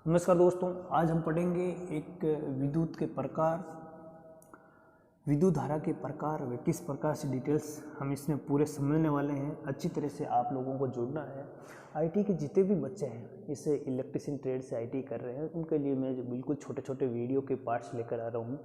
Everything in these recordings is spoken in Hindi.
नमस्कार दोस्तों, आज हम पढ़ेंगे एक विद्युत के प्रकार, विद्युत धारा के प्रकार व किस प्रकार से डिटेल्स हम इसमें पूरे समझने वाले हैं। अच्छी तरह से आप लोगों को जुड़ना है। आईटी के जितने भी बच्चे हैं इसे इलेक्ट्रिशियन ट्रेड से आईटी कर रहे हैं, उनके लिए मैं बिल्कुल छोटे छोटे वीडियो के पार्ट्स लेकर आ रहा हूँ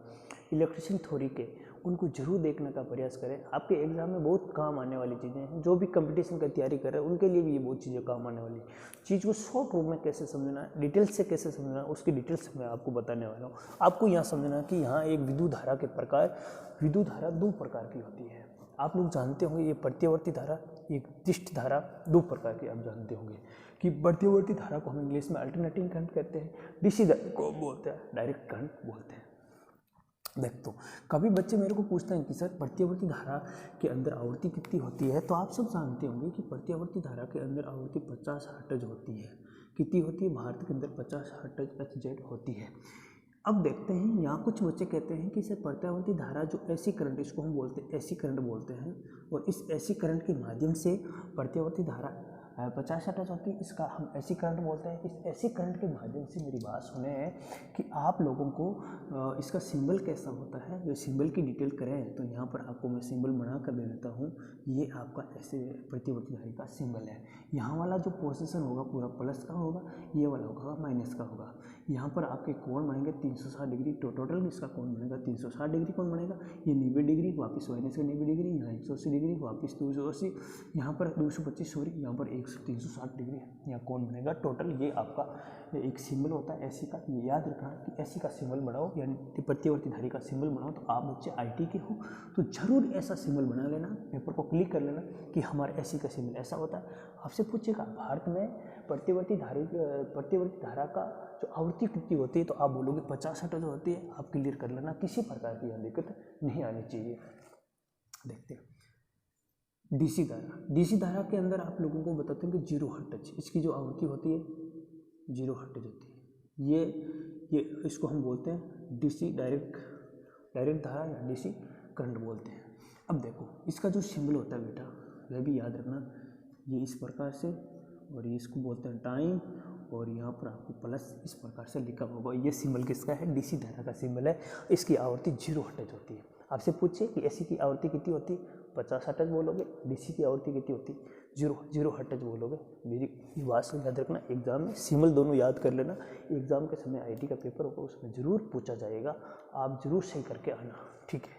इलेक्ट्रिशियन थ्योरी के। उनको जरूर देखने का प्रयास करें, आपके एग्जाम में बहुत काम आने वाली चीज़ें हैं। जो भी कंपटीशन की तैयारी कर रहे हैं उनके लिए भी ये बहुत चीज़ें काम आने वाली चीज़ को शॉर्ट रूप में कैसे समझना है, डिटेल्स से कैसे समझना है, उसकी डिटेल्स मैं आपको बताने वाला हूँ। आपको यहाँ समझना है कि यहाँ एक विद्युत धारा के प्रकार, विद्युत धारा दो प्रकार की होती है। आप लोग जानते होंगे ये प्रत्यावर्ती धारा, एक दिष्ट धारा, दो प्रकार की आप जानते होंगे कि प्रत्यावर्ती धारा को हम इंग्लिश में अल्टरनेटिंग करंट कहते हैं, डीसी धारा को बोलते हैं डायरेक्ट करंट बोलते हैं। देख, तो कभी बच्चे मेरे को पूछते हैं कि सर प्रत्यावर्ती धारा के अंदर आवृत्ति कितनी होती है। तो आप सब जानते होंगे कि प्रत्यावर्ती धारा के अंदर आवृत्ति 50 हर्ट्ज होती है। कितनी होती है? भारत के अंदर 50 हर्ट्ज HZ होती है। अब देखते हैं, यहाँ कुछ बच्चे कहते हैं कि सर प्रत्यावर्ती धारा जो एसी करंट, इसको हम बोलते हैं एसी करंट बोलते हैं, और इस एसी करंट के माध्यम से प्रत्यावर्ती धारा 50 हर्ट्ज होती है, इसका हम एसी करंट बोलते हैं। इस एसी करंट के माध्यम से मेरी बात सुने कि आप लोगों को इसका सिंबल कैसा होता है, जो सिंबल की डिटेल करें तो यहाँ पर आपको मैं सिंबल बना कर दे देता हूँ। ये आपका ऐसे प्रत्यावर्ती धारा का सिंबल है। यहाँ वाला जो पोजीशन होगा पूरा प्लस का होगा, ये वाला होगा माइनस का होगा। यहाँ पर आपके कोण बनेंगे 360 डिग्री, टोटल इसका कोण बनेगा 360 डिग्री कोण बनेगा। ये 90 डिग्री, वापस माइनस का 90 डिग्री, यहाँ 180 डिग्री, वापस 280, यहाँ पर 225 सॉरी, यहाँ पर 360 डिग्री यहाँ कोण बनेगा टोटल। ये आपका एक सिंबल होता है एसी का। ये याद रखना कि एसी का सिंबल बनाओ यानी प्रत्यावर्ती धारा का सिंबल बनाओ तो आप बच्चे आईटी के हो तो जरूर ऐसा सिंबल बना लेना, पेपर को क्लिक कर लेना कि हमारे एसी का सिंबल ऐसा होता है। आपसे पूछेगा भारत में प्रत्यावर्ती धारा का जो आवृत्ति कितनी होती है, तो आप बोलोगे 50 हर्ट्ज होती है। आप क्लियर कर लेना, किसी प्रकार की यहाँ दिक्कत नहीं आनी चाहिए। देखते हैं डीसी धारा। डीसी धारा के अंदर आप लोगों को बताते हैं कि 0 हर्ट्ज इसकी जो आवृत्ति होती है 0 हर्ट्ज होती है। ये इसको हम बोलते हैं डीसी डायरेक्ट धारा या डीसी करंट बोलते हैं। अब देखो इसका जो सिंबल होता है बेटा, वह भी याद रखना, ये इस प्रकार से, और ये इसको बोलते हैं टाइम, और यहाँ पर आपको प्लस इस प्रकार से लिखा होगा। ये सिंबल किसका है? डीसी धारा का सिंबल है। इसकी आवृत्ति 0 हर्ट्ज होती है। आपसे पूछिए कि एसी की आवृत्ति कितनी होती है, 50 हर्ट्ज बोलोगे। डीसी की आवृत्ति कितनी होती है? 0 हर्ट्ज बोलोगे। मेरी बात से याद रखना, एग्जाम में सिंबल दोनों याद कर लेना। एग्जाम के समय आईटी का पेपर होगा, उसमें जरूर पूछा जाएगा, आप जरूर सही करके आना, ठीक है।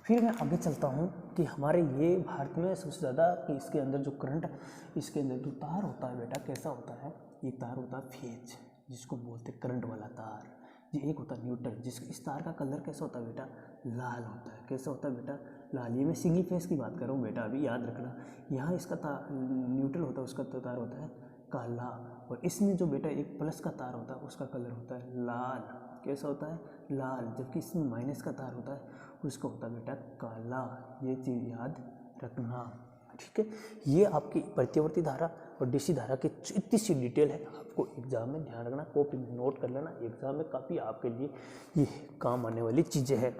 फिर मैं आगे चलता हूँ कि हमारे ये भारत में सबसे ज़्यादा कि इसके अंदर जो करंट, इसके अंदर जो तार होता है बेटा, कैसा होता है? एक तार होता है फेज, जिसको बोलते हैं करंट वाला तार। ये एक होता है न्यूट्रल, इस तार का कलर कैसा होता है बेटा? लाल होता है। कैसा होता है बेटा? लाल। ये मैं सिंगल फेज की बात कर रहा हूँ बेटा, अभी याद रखना। यहाँ इसका तार न्यूट्रल होता है, उसका तार होता है काला, और इसमें जो बेटा एक प्लस का तार होता है उसका कलर होता है लाल। कैसा होता है? लाल। जबकि इसमें माइनस का तार होता है उसका होता है बेटा काला। ये चीज़ याद रखना, ठीक है। ये आपकी प्रत्यावर्ती धारा और डीसी धारा की इतनी सी डिटेल है, आपको एग्जाम में ध्यान रखना, कॉपी में नोट कर लेना। एग्जाम में काफ़ी आपके लिए ये काम आने वाली चीज़ें हैं।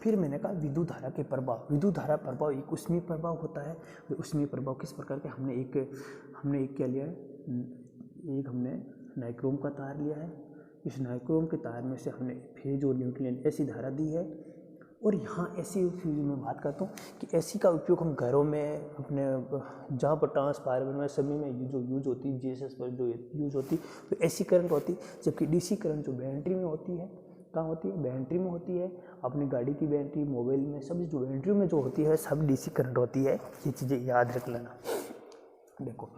फिर मैंने कहा विद्युत धारा के प्रभाव। विद्युत धारा प्रभाव एक ऊष्मीय प्रभाव होता है। ऊष्मीय प्रभाव किस प्रकार के? हमने एक क्या लिया है? एक हमने नाइक्रोम का तार लिया है। इस नाइक्रोम के तार में से हमने फेज और न्यूट्रल ऐसी धारा दी है। और यहाँ ऐसी फ्यूज में बात करता हूँ कि ऐसी का उपयोग हम घरों में, अपने जहाँ पर ट्रांसफार्मर में सभी में जो यूज होती है, जीएसएस पर जो यूज होती है, तो ऐसी करंट होती है। जबकि डीसी करंट जो बैटरी में होती है, कहाँ होती है? बैटरी में होती है। अपनी गाड़ी की बैटरी, मोबाइल में, सब जो बैटरी में जो होती है सब डीसी करंट होती है। ये चीज़ें याद रख लेना। देखो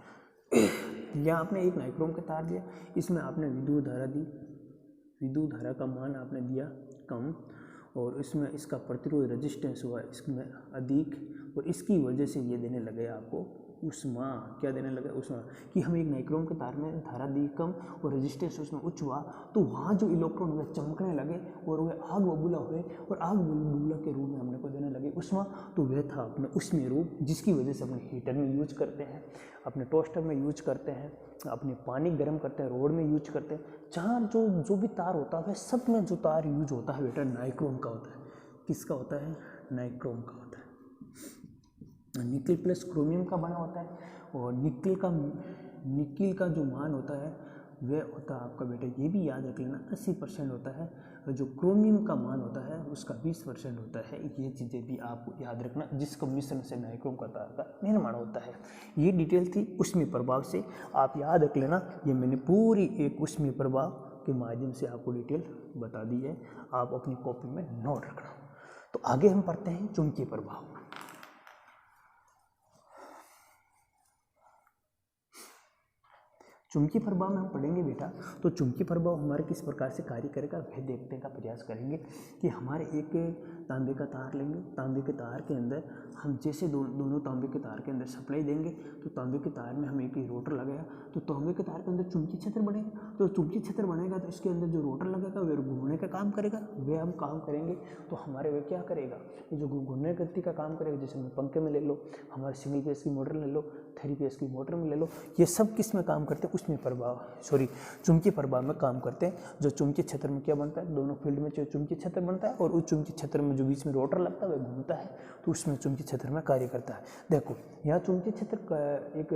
यहाँ आपने एक नाइक्रोम का तार दिया, इसमें आपने विद्युत धारा दी, विद्युत धारा का मान आपने दिया कम, और इसमें इसका प्रतिरोध रेजिस्टेंस हुआ इसमें अधिक, और इसकी वजह से ये देने लगे आपको ऊष्मा। क्या देने लगे? ऊष्मा। कि हम एक नाइक्रोम के तार में धारा दी कम और रेजिस्टेंस उसमें उच्च हुआ, तो वहाँ जो इलेक्ट्रॉन हुए चमकने लगे और वे आग बबूला हुए, और आग बबूला के रूप में हमने को देने लगे ऊष्मा। तो वह था अपने ऊष्मीय रूप, जिसकी वजह से अपने हीटर में यूज करते हैं, अपने टोस्टर में यूज करते हैं, अपने पानी गर्म करते हैं, रोड में यूज करते हैं। जहाँ जो भी तार होता है सब में जो तार यूज होता है बेटा नाइक्रोम का होता है। किसका होता है? नाइक्रोम का होता है। निकल प्लस क्रोमियम का बना होता है, और निकल का निकिल का जो मान होता है वह होता है आपका बेटा, ये भी याद रख लेना, 80% होता है। और जो क्रोमियम का मान होता है उसका 20% होता है। ये चीज़ें भी आपको याद रखना, जिसका मिश्रण से नाइक्रोम का तार का निर्माण होता है। ये डिटेल थी ऊष्मीय प्रभाव से, आप याद रख लेना। ये मैंने पूरी एक ऊष्मीय प्रभाव के माध्यम से आपको डिटेल बता दी है, आप अपनी कॉपी में नोट रखना। तो आगे हम पढ़ते हैं चुंबकीय प्रभाव। चुंबकीय प्रभाव में हम पढ़ेंगे बेटा, तो चुंबकीय प्रभाव हमारे किस प्रकार से कार्य करेगा वह देखने का प्रयास करेंगे। कि हमारे एक तांबे का तार लेंगे, तांबे के तार के अंदर हम जैसे दोनों तांबे के तार के अंदर सप्लाई देंगे, तो तांबे के तार में हम एक ही रोटर लगाया, तो तांबे के तार के अंदर चुंबकीय क्षेत्र बनेगा। तो चुंबकीय क्षेत्र बनेगा तो इसके अंदर जो रोटर लगेगा वह घूमने का काम करेगा, वह हम काम करेंगे तो हमारे वह क्या करेगा, ये जो घूमने गति का काम करेगा। जैसे हम पंखे में ले लो, हमारे सिंगल फेस की मोटर ले लो, 3 फेस की मोटर में ले लो, ये सब किस में काम करते हैं, उसमें चुंबकीय प्रभाव में काम करते हैं। जो चुंबकीय क्षेत्र में क्या बनता है, दोनों फील्ड में जो चुंबकीय क्षेत्र बनता है और उस चुंबकीय क्षेत्र में जो बीच में रोटर लगता है वह घूमता है, तो उसमें चुंबकीय क्षेत्र में कार्य करता है। देखो यहाँ चुंबकीय क्षेत्र एक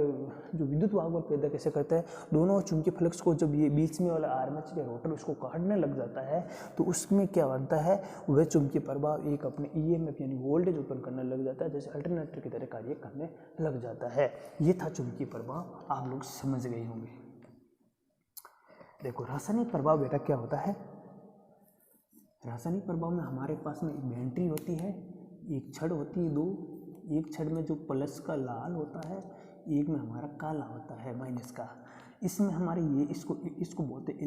जो विद्युत वाहक पैदा कैसे करता है, दोनों चुंबकीय फ्लक्स को जब ये बीच में वाला आर्मेचर या रोटर उसको काटने लग जाता है, तो उसमें क्या बनता है, वह चुंबकीय प्रभाव एक अपने ईएमएफ यानी वोल्टेज उत्पन्न करने लग जाता है, जैसे अल्टरनेटर की तरह कार्य करने लग जाता है। ये था चुंबकीय प्रभाव, आप लोग समझ गए होंगे। देखो रासायनिक प्रभाव बेटा क्या होता है, रासायनिक प्रभाव में हमारे पास में एक बैटरी होती है, एक छड़ होती है, दो, एक छड़ में जो प्लस का लाल होता है, एक में हमारा काला होता है माइनस का। इसमें हमारे ये इसको बोलते हैं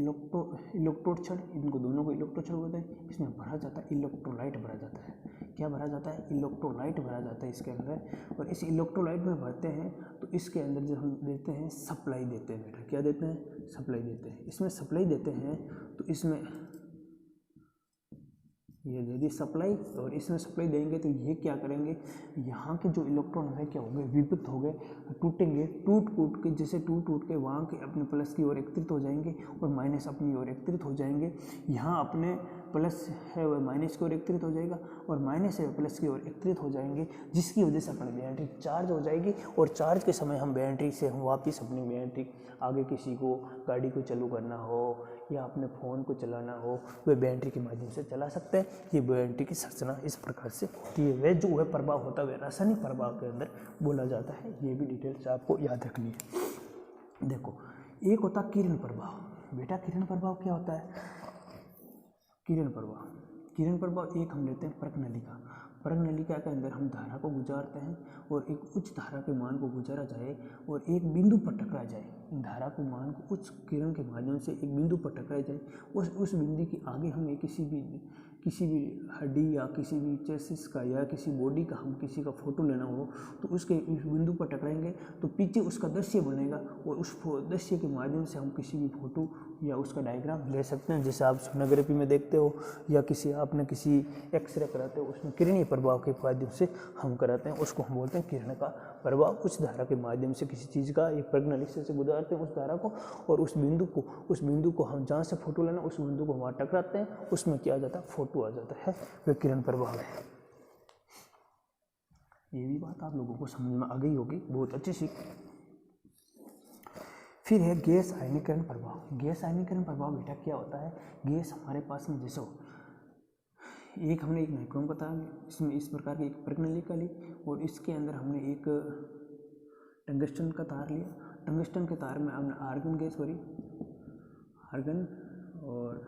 इलेक्ट्रोड छड़, इनको दोनों को इलेक्ट्रोड छड़ बोलते हैं। इसमें भरा जाता है इलेक्ट्रोलाइट भरा जाता है, क्या भरा जाता है, इलेक्ट्रोलाइट भरा जाता है इसके अंदर। और इस इलेक्ट्रोलाइट में भरते हैं तो इसके अंदर जब हम देते हैं सप्लाई देते हैं बेटा, क्या देते हैं, सप्लाई देते हैं। इसमें सप्लाई देते हैं तो इसमें ये दे दी सप्लाई, और इसमें सप्लाई देंगे तो ये क्या करेंगे, यहाँ के जो इलेक्ट्रॉन है क्या हो गए, विभक्त हो गए, टूटेंगे, टूट के जैसे टूट के वहाँ के अपने प्लस की ओर एकत्रित हो जाएंगे और माइनस अपनी ओर एकत्रित हो जाएंगे। यहाँ अपने प्लस है वह माइनस की ओर एकत्रित हो जाएगा और माइनस है प्लस की ओर एकत्रित हो जाएंगे, जिसकी वजह से अपनी बैटरी चार्ज हो जाएगी। और चार्ज के समय हम बैटरी से हम वापस अपनी बैटरी आगे किसी को गाड़ी को चालू करना हो या अपने फ़ोन को चलाना हो, वह बैटरी के माध्यम से चला सकते हैं। ये बैटरी की संरचना इस प्रकार से होती है। वह जो वह प्रभाव होता है वह रासायनिक प्रभाव के अंदर बोला जाता है। ये भी डिटेल्स आपको याद रखनी है। देखो एक होता किरण प्रभाव। बेटा किरण प्रभाव क्या होता है, किरण प्रभाव एक हम लेते हैं परक नलिका के अंदर हम धारा को गुजारते हैं और एक उच्च धारा के मान को गुजारा जाए और एक बिंदु पर टकरा जाए, धारा को मान को उच्च किरण के माध्यम से एक बिंदु पर टकरा जाए, उस बिंदु के आगे हमें किसी भी हड्डी या किसी भी चेसिस का या किसी बॉडी का हम किसी का फोटो लेना हो तो उसके उस बिंदु पर टकराएंगे तो पीछे उसका दृश्य बनेगा और उस दृश्य के माध्यम से हम किसी भी फोटो या उसका डायग्राम ले सकते हैं। जैसे आप सोनोग्राफी में देखते हो या आपने किसी एक्सरे कराते हो, उसमें किरणीय प्रभाव के माध्यम से हम कराते हैं, उसको हम बोलते हैं किरण का प्रभाव। उस धारा के माध्यम से किसी चीज़ का एक प्रज्ञालिक्स से गुजारते हैं उस धारा को और उस बिंदु को हम जहाँ से फोटो लेना उस बिंदु को वहाँ टकराते हैं, उसमें क्या आ जाता है, फोटो आ जाता है, वह किरण प्रभाव है। ये भी बात आप लोगों को समझ में आ गई होगी, बहुत अच्छी सीख। फिर है गैस आयनीकरण प्रभाव। गैस आयनीकरण प्रभाव बेटा क्या होता है, गैस हमारे पास में जैसे हमने एक नाइक्रोम का तार, इसमें इस प्रकार की एक प्रज्ञालिका ली और इसके अंदर हमने एक टंगस्टन का तार लिया। टंगस्टन के तार में हमने आर्गन गैस भरी, आर्गन और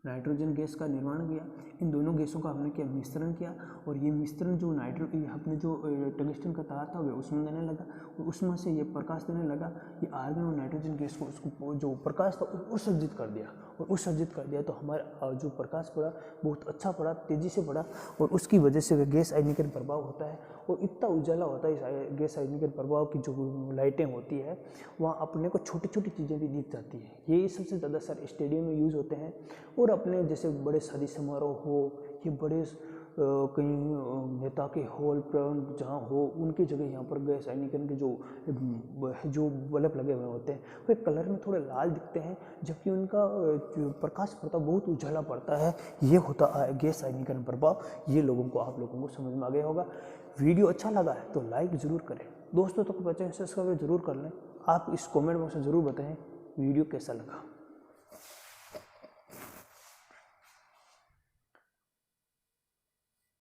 नाइट्रोजन गैस का निर्माण किया। इन दोनों गैसों का हमने क्या मिश्रण किया और ये मिश्रण जो अपने जो टंगस्टन का तार था वह उसमें देने लगा और उसमें से ये प्रकाश देने लगा। ये आर्गन और नाइट्रोजन गैस को उसको जो प्रकाश था उत्सर्जित कर दिया और उत्सर्जित कर दिया तो हमारा जो प्रकाश पड़ा बहुत अच्छा पड़ा, तेज़ी से पड़ा और उसकी वजह से वह गैस आयनीकरण प्रभाव होता है। और इतना उजाला होता है इस गैस आयनीकरण प्रभाव की जो लाइटें होती है वहाँ अपने को छोटी छोटी चीज़ें भी दिख जाती है। ये सबसे ज़्यादा सर स्टेडियम में यूज़ होते हैं और अपने जैसे बड़े शादी समारोह हो ये बड़े कहीं नेता के हॉल पर जहाँ हो उनकी जगह यहाँ पर गैस आयनीकरण के जो बल्ब लगे हुए होते हैं वे कलर में थोड़े लाल दिखते हैं, जबकि उनका जो प्रकाश पड़ता बहुत उजाला पड़ता है। ये होता है गैस आयनीकरण प्रभाव। ये आप लोगों को समझ में आ गया होगा। वीडियो अच्छा लगा है तो लाइक ज़रूर करें, दोस्तों तक पहुँचाएं, सब्सक्राइब जरूर कर लें। आप इस कमेंट बॉक्स में ज़रूर बताएं वीडियो कैसा लगा।